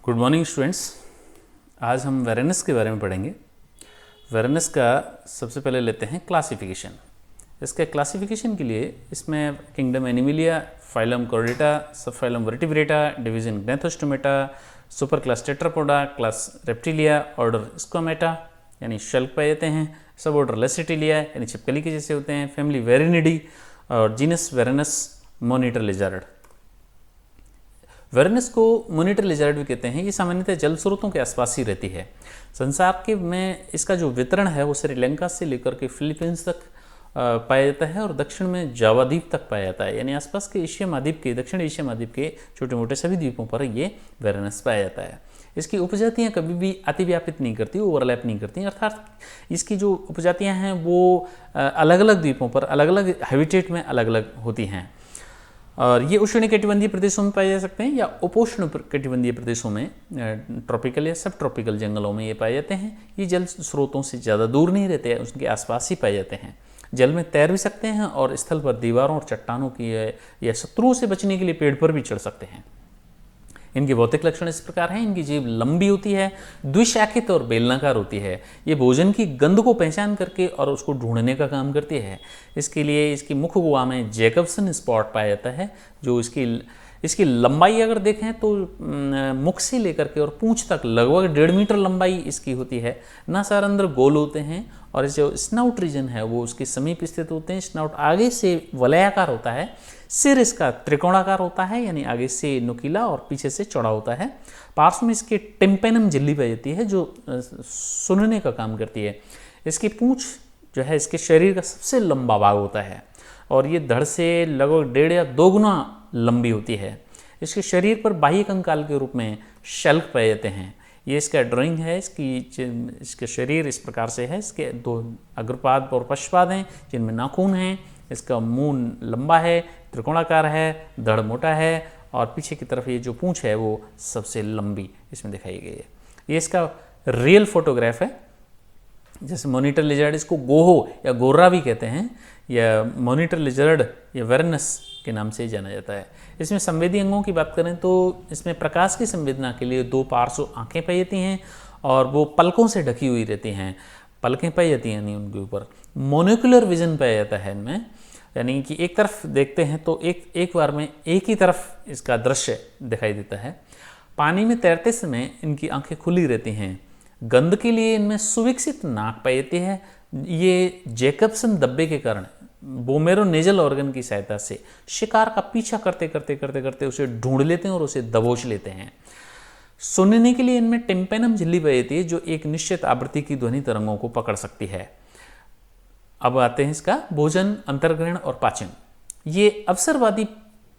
Good morning students. आज हम वेरेनस के बारे में पढ़ेंगे। वेरेनस का सबसे पहले लेते हैं क्लासिफिकेशन। इसके क्लासिफिकेशन के लिए इसमें kingdom Animalia, phylum Chordata, sub phylum Vertebrata, division Gnathostomata, super class Tetrapoda, class Reptilia, order Squamata यानी शेल्क पाए जाते हैं, सब ऑर्डर लेसिटिलिया यानी छिपकली के जैसे होते हैं, फैमिली वेरिनिडी और जीनस वेरेनस मोनिटर लिजार्ड। वेरेनस को मोनिटर लिजार्ड भी कहते हैं। ये सामान्यतः जल स्रोतों के आसपास ही रहती है। संसार के में इसका जो वितरण है वो श्रीलंका से लेकर के फिलीपींस तक पाया जाता है और दक्षिण में जावा द्वीप तक पाया जाता है, यानी आसपास के एशिया महाद्वीप के, दक्षिण एशिया महाद्वीप के छोटे मोटे सभी द्वीपों पर ये वेरेनस पाया जाता है। इसकी उपजातियाँ कभी भी अतिव्यापित नहीं करती, ओवरलैप नहीं करती, अर्थात इसकी जो उपजातियाँ हैं वो अलग अलग द्वीपों पर अलग अलग हैबिटेट में अलग अलग होती हैं और ये उष्ण कटिबंधीय प्रदेशों में पाए जा सकते हैं या उपोष्ण कटिबंधीय प्रदेशों में, ट्रॉपिकल या सब ट्रॉपिकल जंगलों में ये पाए जाते हैं। ये जल स्रोतों से ज़्यादा दूर नहीं रहते हैं, उसके आसपास ही पाए जाते हैं। जल में तैर भी सकते हैं और स्थल पर दीवारों और चट्टानों की या शत्रुओं से बचने के लिए पेड़ पर भी चढ़ सकते हैं। इनके भौतिक लक्षण इस प्रकार हैं। इनकी जीभ लंबी होती है, द्विशाखित और बेलनाकार होती है। ये भोजन की गंध को पहचान करके और उसको ढूंढने का काम करती है। इसके लिए इसकी मुख गुहा में जैकबसन स्पॉट पाया जाता है। जो इसकी लंबाई अगर देखें तो मुख से लेकर के और पूंछ तक लगभग 1.5 मीटर लंबाई इसकी होती है। नासारंध्र गोल होते हैं और जो स्नाउट रीजन है वो उसके समीप स्थित होते हैं। स्नाउट आगे से वलयाकार होता है। सिर इसका त्रिकोणाकार होता है, यानी आगे से नुकीला और पीछे से चौड़ा होता है। पार्श्व में इसके टिम्पेनम झिल्ली पाई जाती है जो सुनने का काम करती है। इसकी पूंछ जो है इसके शरीर का सबसे लंबा भाग होता है और ये धड़ से लगभग 1.5 या 2 गुना लंबी होती है। इसके शरीर पर बाह्य कंकाल के रूप में शेल्क पाए जाते हैं। ये इसका ड्राइंग है। इसके शरीर इस प्रकार से है। इसके 2 अग्रपाद और पश्चपाद हैं जिनमें नाखून हैं। इसका मुंह लंबा है, त्रिकोणाकार है, धड़ मोटा है और पीछे की तरफ ये जो पूंछ है वो सबसे लंबी इसमें दिखाई गई है। ये इसका रियल फोटोग्राफ है। जैसे मोनिटर लिजर्ड, इसको गोहो या गोर्रा भी कहते हैं, या मोनिटर लिजर्ड या वेरेनस के नाम से जाना जाता है। इसमें संवेदी अंगों की बात करें तो इसमें प्रकाश की संवेदना के लिए 2 पार्श्व आंखें पाई जाती हैं और वो पलकों से ढकी हुई रहती हैं। पलकें पाई जाती हैं यानी उनके ऊपर मोनोकुलर विजन पाया जाता है इनमें, यानी कि एक तरफ देखते हैं तो एक बार में एक ही तरफ इसका दृश्य दिखाई देता है। पानी में तैरते समय इनकी आंखें खुली रहती हैं। गंध के लिए इनमें सुविकसित नाक पाई जाती है। ये जैकबसन धब्बे के कारण बोमेरोनेजल ऑर्गन की सहायता से शिकार का पीछा करते करते करते करते उसे ढूंढ लेते हैं और उसे दबोच लेते हैं। सुनने के लिए इनमें टिम्पेनम झिल्ली पाई जाती है जो एक निश्चित आवृत्ति की ध्वनि तरंगों को पकड़ सकती है। अब आते हैं इसका भोजन, अंतर्ग्रहण और पाचन। ये अवसरवादी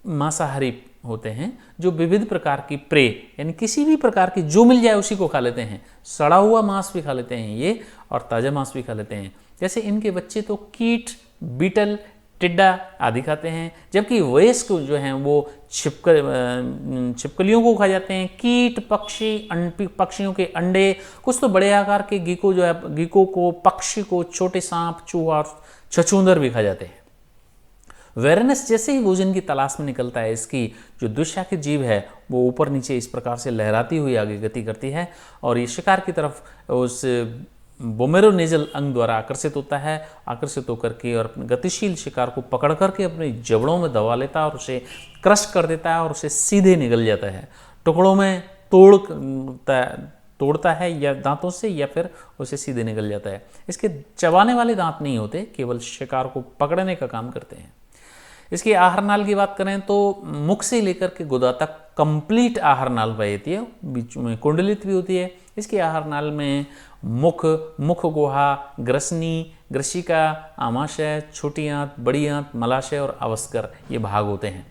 मांसाहारी होते हैं जो विविध प्रकार की प्रे यानी किसी भी प्रकार की जो मिल जाए उसी को खा लेते हैं। सड़ा हुआ मांस भी खा लेते हैं ये और ताज़ा मांस भी खा लेते हैं। जैसे इनके बच्चे तो कीट, बीटल, टिड्डा आदि खाते हैं, जबकि वयस्क जो हैं वो छिपकलियों को खा जाते हैं। कीट, पक्षियों के अंडे, कुछ तो बड़े आकार के गीकों को, पक्षी को, छोटे सांप, चूहा और छछूंदर भी खा जाते हैं। वेरेनस जैसे ही भोजन की तलाश में निकलता है, इसकी जो द्विशाखित जीभ है वो ऊपर नीचे इस प्रकार से लहराती हुई आगे गति करती है और ये शिकार की तरफ उस बोमेरोनेजल अंग द्वारा आकर्षित होता है। आकर्षित होकर के और गतिशील शिकार को पकड़ करके अपनी जबड़ों में दबा लेता है और उसे क्रश कर देता है और उसे सीधे निगल जाता है। टुकड़ों में तोड़ता है या दांतों से या फिर उसे सीधे निगल जाता है। इसके चबाने वाले दांत नहीं होते, केवल शिकार को पकड़ने का काम करते हैं। इसकी आहार नाल की बात करें तो मुख से लेकर के गुदा तक कंप्लीट आहार नाल पाई जाती है, बीच में कुंडलित भी होती है। इसकी आहार नाल में मुख गुहा, ग्रसनी, ग्रसिका, आमाशय, छोटी आंत, बड़ी आंत, मलाशय और अवस्कर ये भाग होते हैं।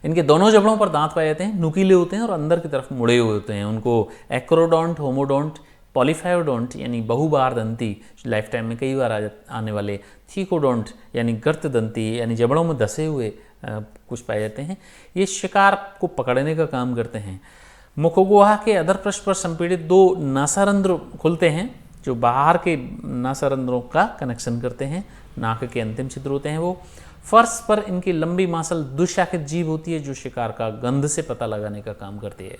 इनके दोनों जबड़ों पर दांत पाए जाते हैं, नुकीले होते हैं और अंदर की तरफ मुड़े हुए होते हैं। उनको एक्रोडोंट, होमोडोंट, पॉलीफायोडोंट यानी बहुबार दंती, लाइफ टाइम में कई बार आने वाले, थीकोडोंट यानी गर्त दंती यानी जबड़ों में धसे हुए कुछ पाए जाते हैं। ये शिकार को पकड़ने का काम करते हैं। मुखगुहा के अधर पृष्ठ पर संपीड़ित 2 नासारंध्र खुलते हैं जो बाहर के नासारंध्रों का कनेक्शन करते हैं। नाक के अंतिम छिद्र होते हैं वो। फर्श पर इनकी लंबी मांसल दुशाखित जीभ होती है जो शिकार का गंध से पता लगाने का काम करती है।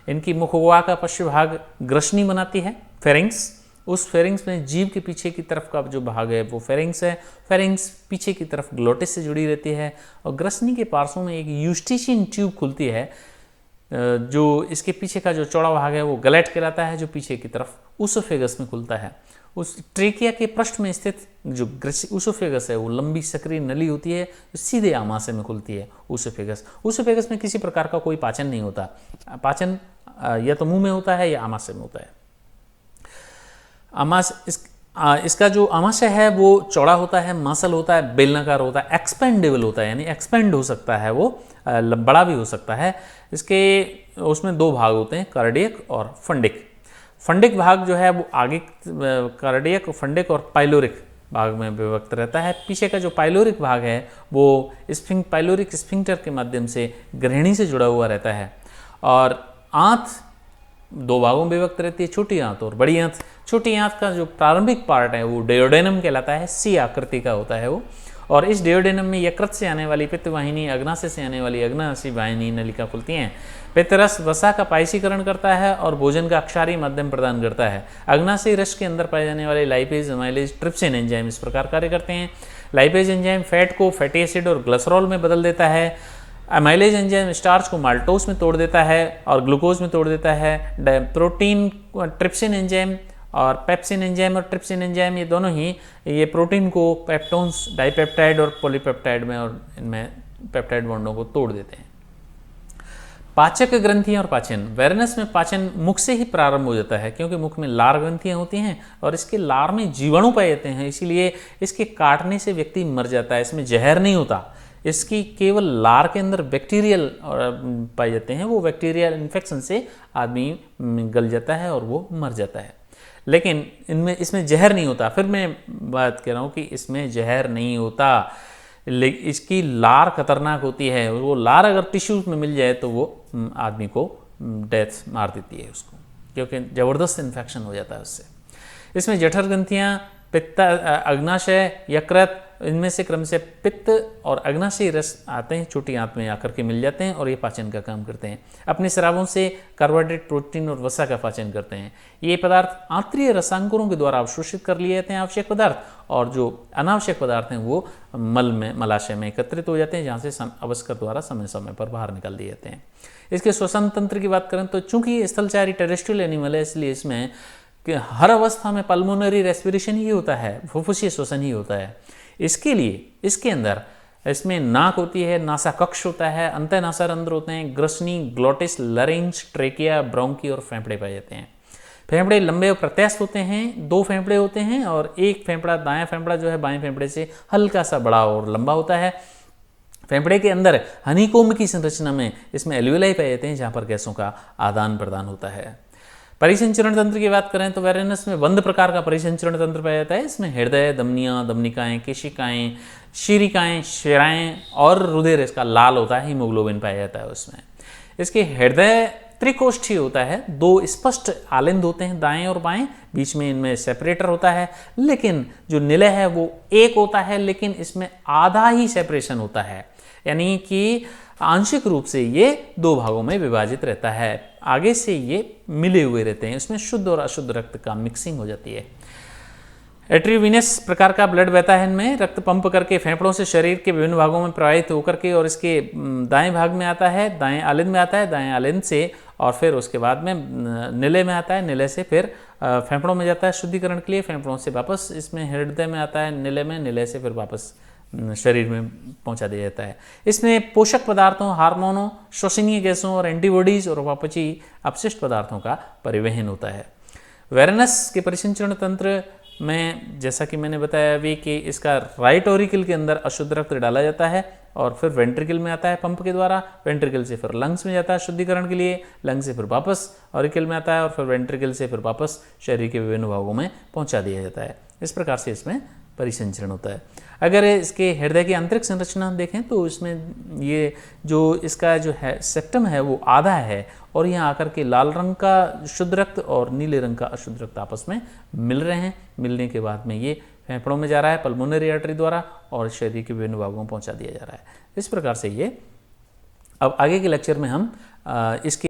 इनकी मुखगुहा का पश्च भाग ग्रसनी बनाती है, फेरिंग्स। उस फेरिंग्स में जीभ के पीछे की तरफ का जो भाग है वो फेरिंग्स है। फेरिंग्स पीछे की तरफ ग्लोटिस से जुड़ी रहती है और ग्रसनी के पार्श्वों में एक यूस्टिशियन ट्यूब खुलती है। जो इसके पीछे का जो चौड़ा भाग है वो गलैट कहलाता है, जो पीछे की तरफ ऊसोफेगस में खुलता है। उस ट्रेकिया के पृष्ठ में स्थित जो ऊसोफेगस है वो लंबी सक्रिय नली होती है जो सीधे आमाशय में खुलती है। ऊसोफेगस में किसी प्रकार का कोई पाचन नहीं होता। पाचन या तो मुंह में होता है या आमाशय में होता है। इसका जो आमाशय है वो चौड़ा होता है, मांसल होता है, बेलनाकार होता है, एक्सपेंडेबल होता है, यानी एक्सपेंड हो सकता है, वो बड़ा भी हो सकता है। उसमें दो भाग होते हैं, कार्डियक और फंडिक। फंडिक भाग जो है वो आगे कार्डियक, फंडिक और पाइलोरिक भाग में विभक्त रहता है। पीछे का जो पाइलोरिक भाग है वो पाइलोरिक स्फिंक्टर के माध्यम से ग्रहणी से जुड़ा हुआ रहता है। और आंत दो भागों में विभक्त रहती है, छोटी आंत और बड़ी आंत। छोटी आंत का जो प्रारंभिक पार्ट है वो डेयोडेनम कहलाता है, सी आकृति का होता है वो। और इस डेयोडेनम में यकृत से आने वाली पित्त वाहिनी, अग्नाशय से आने वाली अग्नाशयी वाहिनी नलिका खुलती हैं। पित्त रस वसा का पायसीकरण करता है और भोजन का क्षारीय माध्यम प्रदान करता है। अग्नाशयी रस के अंदर पाए जाने वाले लाइपेज, अमाइलेज, ट्रिप्सिन एंजाइम इस प्रकार कार्य करते हैं। लाइपेज एंजाइम फैट को फैटी एसिड और ग्लिसरॉल में बदल देता है। अमाइलेज एंजाइम स्टार्च को माल्टोस में तोड़ देता है और ग्लूकोज में तोड़ देता है। प्रोटीन ट्रिप्सिन एंजाइम और पेप्सिन एंजाइम और ट्रिप्सिन एंजाइम ये दोनों ही ये प्रोटीन को पेप्टोन्स, डाइपेप्टाइड और पॉलीपेप्टाइड में और इनमें पेप्टाइड बॉन्डों को तोड़ देते हैं। पाचक ग्रंथियां और पाचन। वेरनस में पाचन मुख से ही प्रारंभ हो जाता है क्योंकि मुख में लार ग्रंथियां होती हैं और इसके लार में जीवाणु पाए जाते हैं, इसीलिए इसके काटने से व्यक्ति मर जाता है। इसमें जहर नहीं होता, इसकी केवल लार के अंदर बैक्टीरियल पाए जाते हैं। वो बैक्टीरियल इन्फेक्शन से आदमी गल जाता है और वो मर जाता है। लेकिन इसमें जहर नहीं होता। फिर मैं बात कह रहा हूँ कि इसमें जहर नहीं होता, इसकी लार खतरनाक होती है। वो लार अगर टिश्यूज में मिल जाए तो वो आदमी को डेथ मार देती है उसको, क्योंकि ज़बरदस्त इन्फेक्शन हो जाता है उससे। इसमें जठर ग्रंथियाँ, पित्त, अग्नाशय, यकृत, इनमें से क्रम से पित्त और अग्नाशयी रस आते हैं, छोटी आंत में आकर के मिल जाते हैं और ये पाचन का काम करते हैं। अपने स्रावों से कार्बोहाइड्रेट, प्रोटीन और वसा का पाचन करते हैं। ये पदार्थ आंतरीय रसांकुरों के द्वारा अवशोषित कर लिए जाते हैं आवश्यक पदार्थ, और जो अनावश्यक पदार्थ हैं वो मलाशय में एकत्रित हो जाते हैं, जहाँ से अवस्कर द्वारा समय समय पर बाहर निकाल दिए जाते हैं। इसके श्वसन तंत्र की बात करें तो चूंकि ये स्थलचारी टेरेस्ट्रियल एनिमल है, इसलिए इसमें कि हर अवस्था में पल्मोनरी रेस्पिरेशन ही होता है, फुफ्फुसीय श्वसन ही होता है। इसके लिए इसके अंदर इसमें नाक होती है, नासा कक्ष होता है, अंतःनासा रंध्र होते हैं, ग्रसनी, ग्लोटिस, लरिंक्स, ट्रेकिया, ब्रोंकी और फेफड़े पाए जाते हैं। फेफड़े लंबे और प्रत्यास्थ होते हैं, दो फेफड़े होते हैं और एक फेफड़ा, दायां फेफड़ा जो है बाएं फेफड़े से हल्का सा बड़ा और लंबा होता है। फेफड़े के अंदर हनीकोम्ब की संरचना में इसमें एल्वियोलाई पाए जाते हैं, जहाँ पर गैसों का आदान प्रदान होता है। परिसंचरण तंत्र की बात करें तो वेरेनस में बंद प्रकार का परिसंचरण तंत्र पाया जाता है। इसमें हृदय, धमनियाँ, धमनिकाएं, केशिकाएं, शीरिकाएं, शिराएं और रुधिर इसका लाल होता है, हीमोग्लोबिन पाया जाता है उसमें। इसके हृदय त्रिकोष्ठीय होता है, दो स्पष्ट आलिंद होते हैं दाएं और बाएं, बीच में इनमें सेपरेटर होता है। लेकिन जो निलय है वो एक होता है, लेकिन इसमें आधा ही सेपरेशन होता है, यानी कि आंशिक रूप से ये दो भागों में विभाजित रहता है। आगे से ये मिले हुए रहते हैं, इसमें शुद्ध और अशुद्ध रक्त का मिक्सिंग हो जाती है। एट्रियोविनस प्रकार का ब्लड बहता है, इनमें रक्त पंप करके फेफड़ों से शरीर के विभिन्न भागों में प्रवाहित होकर के और इसके दाएं भाग में आता है, दाएं आलिंद में आता है, दाएं आलिंद से और फिर उसके बाद में निलय में आता है, निलय से फिर फेफड़ों में जाता है शुद्धिकरण के लिए, फेफड़ों से वापस इसमें हृदय में आता है, निलय में, निलय से फिर वापस शरीर में पहुंचा दिया जाता है। इसमें पोषक पदार्थों, हार्मोनों, श्वसनीय गैसों और एंटीबॉडीज और वापची अपशिष्ट पदार्थों का परिवहन होता है। वेरेनस के परिसंचरण तंत्र में जैसा कि मैंने बताया अभी कि इसका राइट ऑरिकल के अंदर अशुद्ध रक्त डाला जाता है और फिर वेंट्रिकल में आता है पंप के द्वारा, वेंट्रिकल से फिर लंग्स में जाता है शुद्धिकरण के लिए, लंग्स से फिर वापस ऑरिकल में आता है और फिर वेंट्रिकल से फिर वापस शरीर के विभिन्न भागों में पहुंचा दिया जाता है। इस प्रकार से इसमें परिसंचरण होता है। अगर इसके हृदय की आंतरिक संरचना देखें तो इसमें ये जो इसका जो है सेप्टम है वो आधा है और यहाँ आकर के लाल रंग का शुद्ध रक्त और नीले रंग का अशुद्ध रक्त आपस में मिल रहे हैं। मिलने के बाद में ये फेफड़ों में जा रहा है पल्मोनरी आर्टरी द्वारा और शरीर के विभिन्न भागों में पहुंचा दिया जा रहा है। इस प्रकार से ये अब आगे के लेक्चर में हम इसके